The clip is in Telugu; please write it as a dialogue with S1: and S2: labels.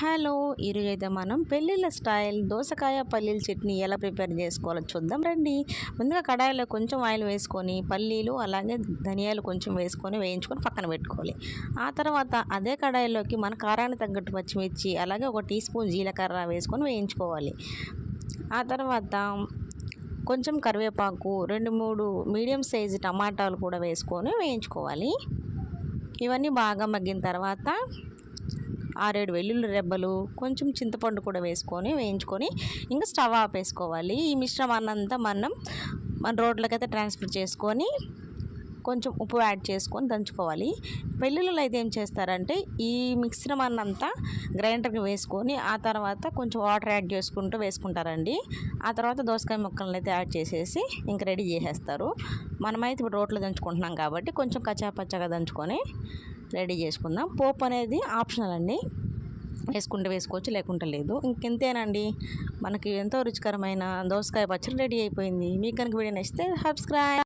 S1: హలో! ఈరోజైతే మనం పెళ్ళిళ్ళ స్టైల్ దోసకాయ పల్లీల చట్నీ ఎలా ప్రిపేర్ చేసుకోవాలో చూద్దాం రండి. ముందుగా కడాయిలో కొంచెం ఆయిల్ వేసుకొని పల్లీలు అలాగే ధనియాలు కొంచెం వేసుకొని వేయించుకొని పక్కన పెట్టుకోవాలి. ఆ తర్వాత అదే కడాయిలోకి మన కారానికి తగ్గట్టు పచ్చిమిర్చి అలాగే ఒక టీ స్పూన్ జీలకర్ర వేసుకొని వేయించుకోవాలి. ఆ తర్వాత కొంచెం కరివేపాకు 2, 3 మీడియం సైజు టమాటాలు కూడా వేసుకొని వేయించుకోవాలి. ఇవన్నీ బాగా మగ్గిన తర్వాత 6, 7 వెల్లుల్లి రెబ్బలు కొంచెం చింతపండు కూడా వేసుకొని వేయించుకొని ఇంకా స్టవ్ ఆపేసుకోవాలి. ఈ మిశ్రమాన్నంతా మన రోట్లకైతే ట్రాన్స్ఫర్ చేసుకొని కొంచెం ఉప్పు యాడ్ చేసుకొని దంచుకోవాలి. పెళ్ళిళ్ళలో అయితే ఏం చేస్తారంటే ఈ మిశ్రమాన్నంతా గ్రైండర్కి వేసుకొని ఆ తర్వాత కొంచెం వాటర్ యాడ్ చేసుకుంటూ వేసుకుంటారండి. ఆ తర్వాత దోసకాయ ముక్కలను అయితే యాడ్ చేసేసి ఇంక రెడీ చేసేస్తారు. మనమైతే ఇప్పుడు రోట్లో దంచుకుంటున్నాం కాబట్టి కొంచెం కచ్చాపచ్చగా దంచుకొని రెడీ చేసుకుందాం. పోపు అనేది ఆప్షనల్ అండి, వేసుకుంటే వేసుకోవచ్చు లేకుంటే లేదు. ఇంకెంతేనండి, మనకి ఎంతో రుచికరమైన దోసకాయ పచ్చడి రెడీ అయిపోయింది. మీకు కనుక వీడియో నచ్చితే సబ్స్క్రైబ్.